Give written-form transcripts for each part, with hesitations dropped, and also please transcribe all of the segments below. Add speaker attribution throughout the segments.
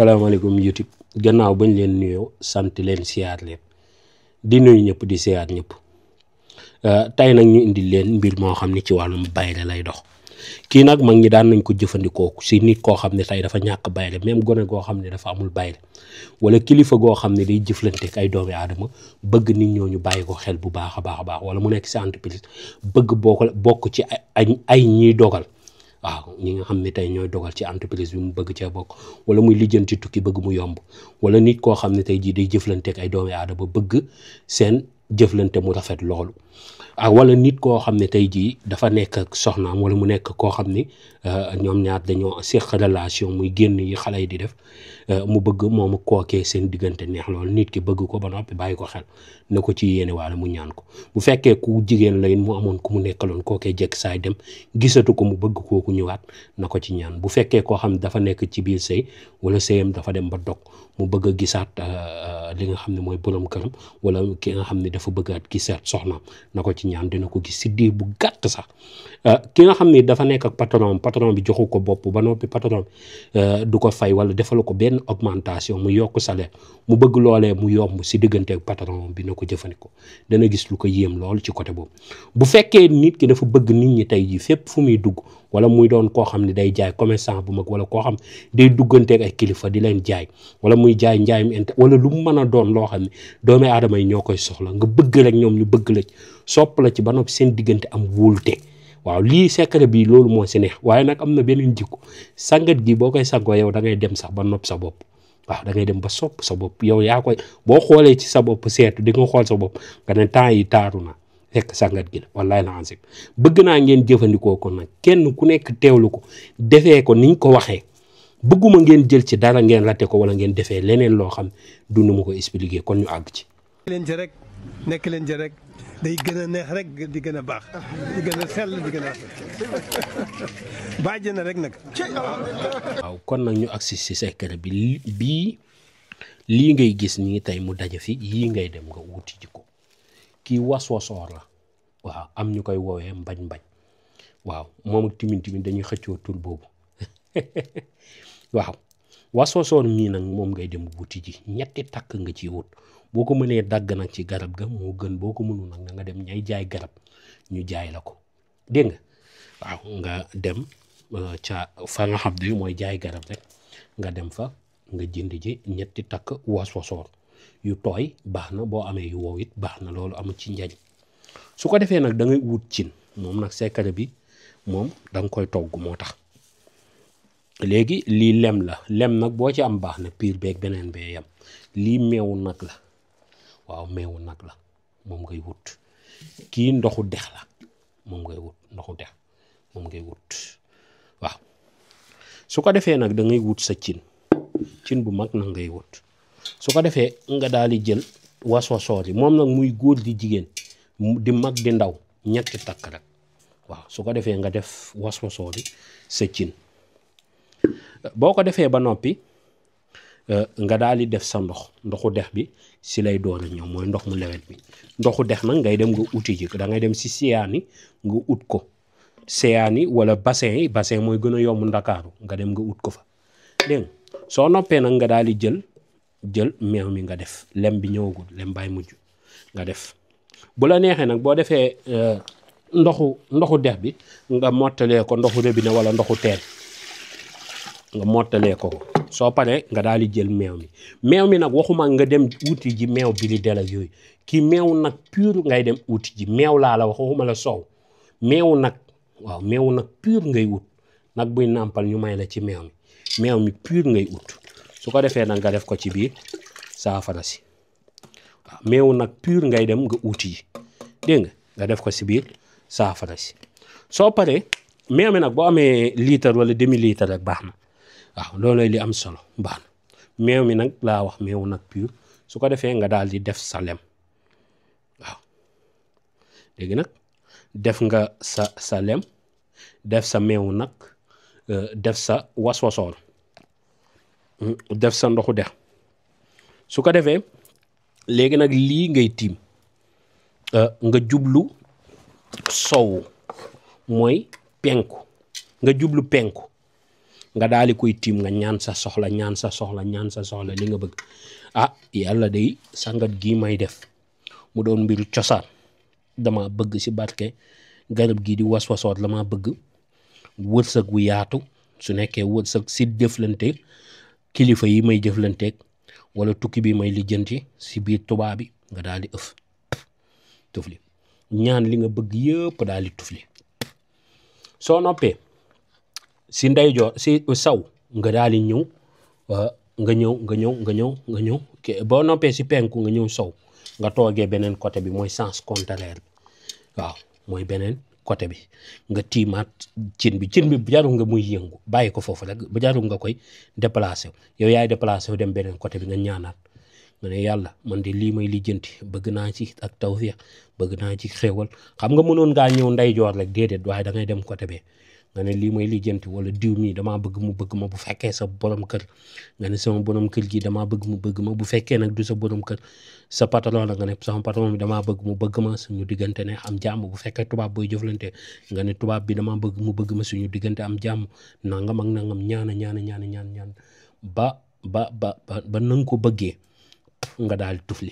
Speaker 1: salaamaaleykum YouTube gannaaw bañ leen nuyoo sant leen siyaar leen di nuyu ñëpp di siyaar ñëpp tey nag ñu indi leen mbir moo xam ne ci wàllum bayre lay dox kii nag mag ñi daan nañ ko jëfandikoo si nit koo xam ne tey dafa ñàkk bayre même gone goo xam ne dafa amul bayre wala kilifa goo xam ne day jëflante ay doomi aadama bëgg nit ñooñu bàyyi ko xel bu baax a baax wala mu nekk si entreprise bëgg bokk ci ay ñiy dogal. waaw ñi nga xam ne tey ñooy dogal ci entreprise bi mu bëgg cee bokk wala muy lijjanti tukki bëgg mu yomb wala nit koo xam ne tey jii day jëflanteek ay doomi aadama bëgg seen jëflante mu rafet loolu wala nit koo xam ne tey jii dafa nekk ak soxnaam wala mu nekk koo xam ni ñoom ñaar dañoo seq relation muy génn yi xale yi di def mu bëgg moomu kookee seen diggante neex loolu nit ki bëgg ko ba noppi bàyyi ko xel na ko ci yéene waale mu ñaan ko bu fekkee ku jigéen la mu amoon ku mu nekkaloon kookee jekk saay dem gisatu ko mu bëgg kooku ñëwaat na ko ci ñaan bu fekkee koo xam ne dafa nekk ci biir sëy wala sëyam dafa dem ba dog mu bëgg a gisaat li nga xam ne mooy borom këram wala ki nga xam ne dafa bëgg a gisaat soxnaam na ko ci ñaan dina ko gis si diir bu gàtt sax ki nga xam ne dafa nekk ak patron bi joxu ko bopp ba noppi patron du ko fay wala defalu ko benn augmentation mu yokk salaire mu bëgg loolee mu yomb si diggante ak patron bi na ko jëfandikoo dana gis lu ko yéem lool ci côté boobu bu fekkee nit ki dafa bëgg nit ñi tey jii fépp fu muy dugg wala muy doon koo xam ne day jaay commerçant bu mag wala koo xam day dugganteeg ay kilifa di leen jaay wala muy jaay njaayum wala lu mu mën a doon loo xam ne doomi aadama yi ñoo koy soxla nga bëgg rek ñoom ñu bëgg la sopp la ci ba noppi seen diggante am wóolute waaw lii secret bi loolu moo si neex waaye nag am na beneen jikko sangat gi boo koy sangoo yow da ngay dem sax ba nopp sa bopp waaw da ngay dem ba sopp sa bopp yow yaa koy boo xoolee ci sa bopp seetu di nga xool sa bopp nga ne temps yi taaru na fekk sangat gi la wallaay la ansib bëgg naa ngeen jëfandikoo ko nag kenn ku nekk teewlu ko defee ko niñ ko waxee bëgguma ngeen jël ci dara ngeen latte ko wala ngeen defee leneen loo xam du nu ma ko expliquer kon ñu àgg ci.
Speaker 2: nekk leen ci rek day gën a neex rek di gën a baax di gën a sell di gën a bàjj na rek nag.
Speaker 1: waaw kon nag ñu agsi si secret bi lii ngay gis nii tey mu daje fi yii ngay dem nga wuti ji ko kii waswasoor la waaw am ñu koy woowee mbañ waaw moom ak timin dañuy xëccoo tur boobu waaw waswasoor mii nag moom ngay dem wuti ji ñetti takk nga ciy wut boo ko mënee dagg nag ci garab ga moo gën boo ko mënul nag nga dem ñay jaay garab ñu jaay la ko dégg nga waaw nga dem ca fa nga xam ne mooy jaay garab rek nga dem fa nga jënd ji ñetti takk waswasoor yu tooy baax na boo amee yu wow it baax na loolu amul ci njariñ su ko defee nag da ngay wut cin moom nag secret bi moom da nga koy togg moo tax léegi lii lem nag boo ci am baax na piir beeg beneen bee yam lii meewu nag la waaw meewu nag la moom ngay wut kii ndoxu dex la moom ngay wut ndoxu dex moom ngay wut waaw su ko defee nag da ngay wut sa cin bu mag nag ngay wut su ko defee nga daal di jël waswasoor yi moom nag muy góor di jigéen di mag di ndaw ñetti takk rek waaw su ko defee nga def waswasoor yi sa cin boo ko defee ba noppi nga daal di def sa ndoxu dex bi si lay door a ñëw mooy ndox mu lewet bi ndoxu dex nag ngay dem nga uti ji da ngay dem si siyaani nga ut ko siyaani wala bassin mooy gën a yomb Ndakaaru nga dem nga ut ko fa dégg nga soo noppee nag nga daal di jël meew mi nga def lem bi ñëwagul lem baay mujj nga def bu la neexee nag boo defee ndoxu dex bi nga mottalee ko ndoxu robinet wala ndoxu teen nga mottalee ko soo paree nga daal di jël meew mi nag waxuma nga dem wuti ji meew bi li del ak yooyu kii meew nag pur ngay dem wuti ji meew laa la wax waxuma la soow meew nag waaw meew nag pur ngay wut nag buy nàmpal ñu may la ci meew mi pur ngay wut su ko defee nag nga def ko ci biir saafara si waaw meew nag pur ngay dem nga wuti ji dégg nga def ko si biir saafara si soo paree meew mi nag boo amee litre wala demi litre rek baax na waaw loolooy li am solo baax na meew mi nag laa wax meew nag pur su ko defee nga daal di def sa lem waaw léegi nag def nga sa lem def sa meew nag def sa waswasoor def sa ndoxu dex su ko defee léegi nag lii ngay tiim nga jublu sowu mooy penku nga jublu penku nga daal di koy tiim nga ñaan sa soxla ñaan sa soxla li nga bëgg. Ah yàlla day sangat gii may def mu doon mbiru cosaan dama bëgg si barke garab gii di was-wasoot la ma bëgg wërsëg wu yaatu su nekkee wërsëg si jëflante kilifa yi may jëflanteeg wala tukki bi may lijjanti si biir tubaab bi nga daal di ëf tufli ñaan li nga bëgg yëpp daal di tufli soo noppee si ndeyjoor si saw nga daal di ñëw nga ñëw boo noppee si penku nga ñëw sow nga toogee beneen côté bi mooy sens contraire bi waaw mooy beneen côté bi nga tiimaat cin bi jarul nga muy yëngu bàyyi ko foofu rek bu jarul nga koy déplacé yow yaay déplacé wu dem beneen côté bi nga ñaanaat nga ne yàlla man de lii may lijjanti bëgg naa ci ak tawfiq bëgg naa ci xéewal xam nga mënoon ngaa ñëw ndeyjoor rek déedéet waaye da ngay dem côté bi nga ne lii may lijjanti wala diw mii damaa bëgg mu bëgg ma bu fekkee sa borom kër nga ne sama borom kër gi damaa bëgg mu bëgg ma bu fekkee nag du sa borom kër sa patron la nga ne sama patron bi damaa bëgg mu bëgg ma suñu diggante ne am jàmm bu fekkee tubaab booy jëflante nga ne tubaab bi damaa bëgg mu bëgg ma suñu diggante am jàmm nangam ak nangam ñaan ba na nga ko bëggee nga daal di tufli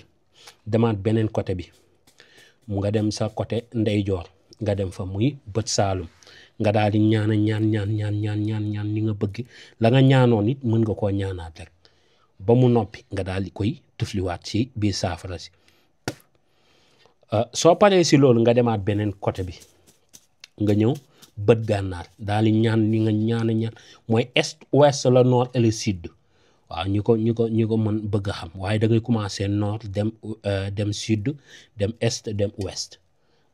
Speaker 1: demaat beneen côté bi mu nga dem sa côté ndeyjoor nga dem fa muy bët saalum nga daal di ñaan ni nga bëgg la nga ñaanoon it mën nga koo ñaanaat rek ba mu noppi nga daal di koy tufliwaat si biir saafara si soo paree si loolu nga demaat beneen côté bi nga ñëw bët gànnaar daal di ñaan ni nga ñaan mooy est ouest le nord et le sud waaw ñi ko mën bëgg a xam waaye da ngay commencer nord dem sud dem est dem ouest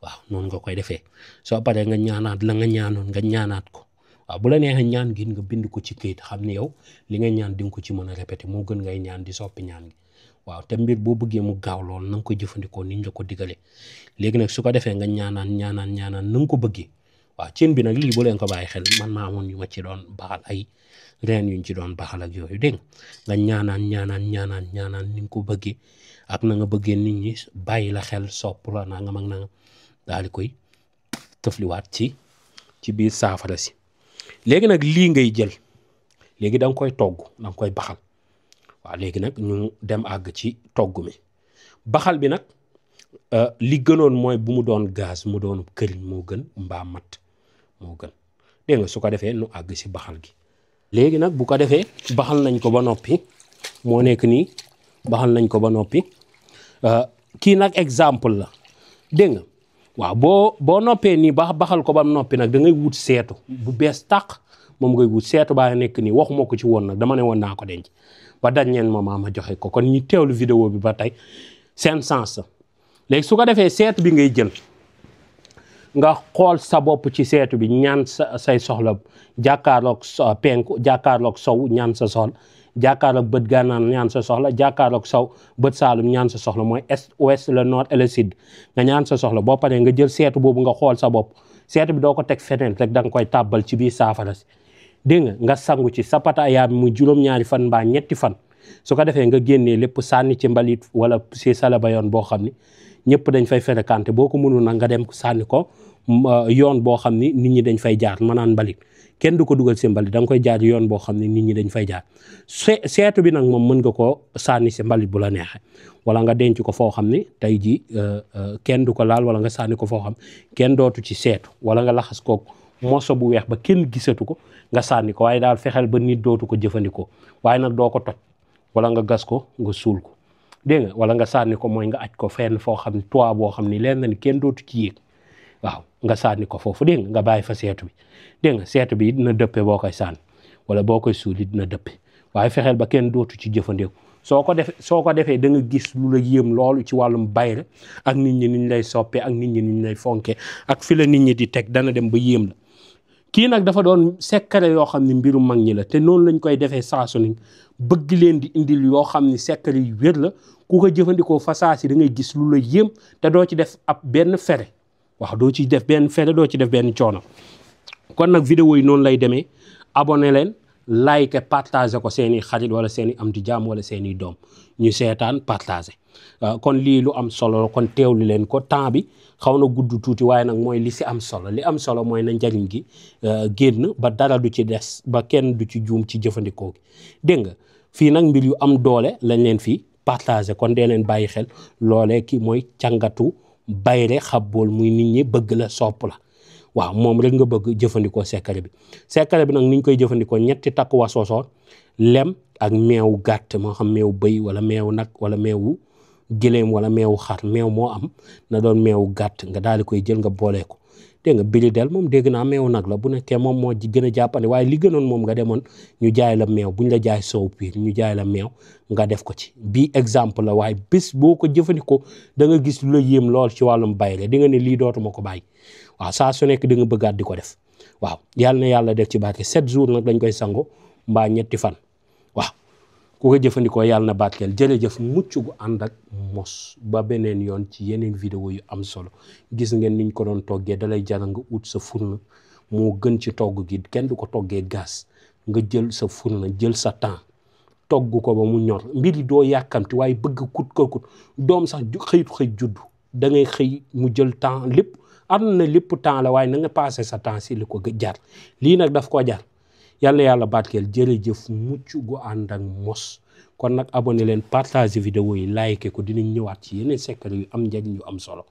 Speaker 1: waaw noonu nga koy defee soo paree nga ñaanaat la nga ñaanoon nga ñaanaat ko waaw bu la neexee ñaan gi nga bind ko ci këyit xam ne yow li nga ñaan di nga ko ci mën a répéter moo gën ngay ñaan di soppi ñaan gi waaw te mbir boo bëggee mu gaaw lool na nga ko jëfandikoo niñ la ko digalee léegi nag su ko defee nga ñaanaan na nga ko bëggee waaw cin bi nag lii bu leen ko bàyyi xel man maa amoon yu ma ci doon baxal ay reen yuñ ci doon baxal ak yooyu dégg nga ñaanaan ni nga ko bëggee ak na nga bëggee nit ñi bàyyi la xel sopp la nangam ak nangam daal di koy tëfliwaat ci biir saafara si léegi nag lii ngay jël léegi da nga koy togg da nga koy baxal waaw léegi nag ñu dem àgg ci togg mi baxal bi nag li gënoon mooy bu mu doon gaz mu doon këriñ moo gën mbaa mat moo gën dégg nga su ko defee nu àgg si baxal gi léegi nag bu ko defee baxal nañ ko ba noppi moo nekk nii baxal nañ ko ba noppi kii nag exemple la dégg nga waaw boo noppee nii baxal ko ba noppi nag da ngay wut seetu bu bees tàq moom ngay wut seetu baa nekk nii waxuma ko ci woon nag dama ne woon naa ko denc ba dañeen ma joxe ko kon ñi teewlu vidéo bi ba tey seen sens léegi su ko defee seetu bi ngay jël nga xool sa bopp ci seetu bi ñaan say soxla jàkkaarloog penku jàkkaarloog sow ñaan sa soxla jàkkaarloog bët gànnaar ñaan sa soxla jàkkaarloog sow bët saalum ñaan sa soxla mooy est ouest le nord et le sud nga ñaan sa soxla boo paree nga jël seetu boobu nga xool sa bopp seetu bi doo ko teg feneen rek da nga koy tàbbal ci biir saafara si dégg nga sangu ci sa pataaya bi muy juróom-ñaari fan mbaa ñetti fan su ko defee nga génnee lépp sànni ci mbalit wala si salaba yoon boo xam ni ñëpp dañ fay fréquenté boo ko mënul nag nga dem sànni ko yoon boo xam ni nit ñi dañ fay jaar manaan mbalit kenn du ko dugal si mbalit da nga koy jaar yoon boo xam ne nit ñi dañ fay jaar seetu bi nag moom mën nga koo sànni si mbalit bu la neexee wala nga denc ko foo xam ne tey ji kenn du ko laal wala nga sànni ko foo xam kenn dootu ci seetu wala nga laxas ko morso bu weex ba kenn gisatu ko nga sànni ko waaye daal fexeel ba nit dootu ko jëfandikoo waaye nag doo ko toj wala nga gas ko nga suul ko dégg nga wala nga sànni ko mooy nga aj ko fenn foo xam ne toit boo xam ne leen na ni kenn dootu ci yéeg waaw nga sànni ko foofu dégg nga bàyyi fa seetu bi dégg nga seetu bi dina dëppe boo koy sànni wala boo koy suuli dina dëppe waaye fexeel ba kenn dootu ci jëfandikoo soo ko defee da nga gis lu la yéem loolu ci wàllum bayre ak nit ñi niñ lay soppee ak nit ñi niñ lay fonkee ak fi la nit ñi di teg dana dem ba yéem la kii nag dafa doon secret yoo xam ne mbiru mag ñi la te noonu lañ koy defee saasu ni bëgg leen di indil yoo xam ne secret yu wér la ku ko jëfandikoo fa saasi da ngay gis lu la yéem te doo ci def ab benn fere waaw doo ci def benn fere doo ci def benn coono kon nag vidéo yi noonu lay demee abonné leen like partager ko seeni xarit wala seeni am di jàmm wala seeni doom ñu seetaan partager kon lii lu am solo kon teewlu leen ko temps bi xaw na gudd tuuti waaye nag mooy li si am solo li am solo mooy na njariñ gi génn ba dara du ci des ba kenn du ci juum ci jëfandikoo gi dégg nga fii nag mbir yu am doole lañ leen fii partager kon dee leen bàyyi xel loolee ki mooy càngatu bayre xabbool muy nit ñi bëgg la sopp la waaw moom rek nga bëgg jëfandikoo secret bi nag ni ñu koy jëfandikoo ñetti takk wasoosoor lem ak meew gàtt moo xam meew bëy wala meew nag wala meewu gëléem wala meewu xar meew moo am na doon meewu gàtt nga daal di koy jël nga boolee ko dégg nga biridel moom dégg naa meew nag la bu nekkee moom moo gën a jàppandi waaye li gënoon moom nga demoon ñu jaay la meew buñ la jaay soow piir ñu jaay la meew nga def ko ci bii exemple la waaye bés boo ko jëfandikoo da nga gis lu la yéem lool ci wàllum bayre di nga ne lii dootuma ko bàyyi waaw saa su nekk di nga bëggaat di ko def waaw yàlla na yàlla def ci barke 7 jours nag dañ koy sango mbaa ñetti fan waaw ku ko jëfandikoo yàlla na barkeel jërëjëf mucc gu ànd ak mos ba beneen yoon ci yeneen vidéo yu am solo gis ngeen niñ ko doon toggee dalay jaral nga ut sa fourne moo gën ci togg gi kenn du ko toggee gaz nga jël sa fourne jël sa temps togg ko ba mu ñor mbiri doo yàkkamti waaye bëgg kut doom sax xëy juddu da ngay xëy mu jël temps lépp am na lépp temps la waaye na nga passé sa temps si li ko jar lii nag daf ko jar yàlla yàlla barkeel jërëjëf mucc gu ànd ak mos kon nag abonné leen partage vidéo yi like ko dinañ ñëwaat ci yeneen secret yu am njariñ yu am solo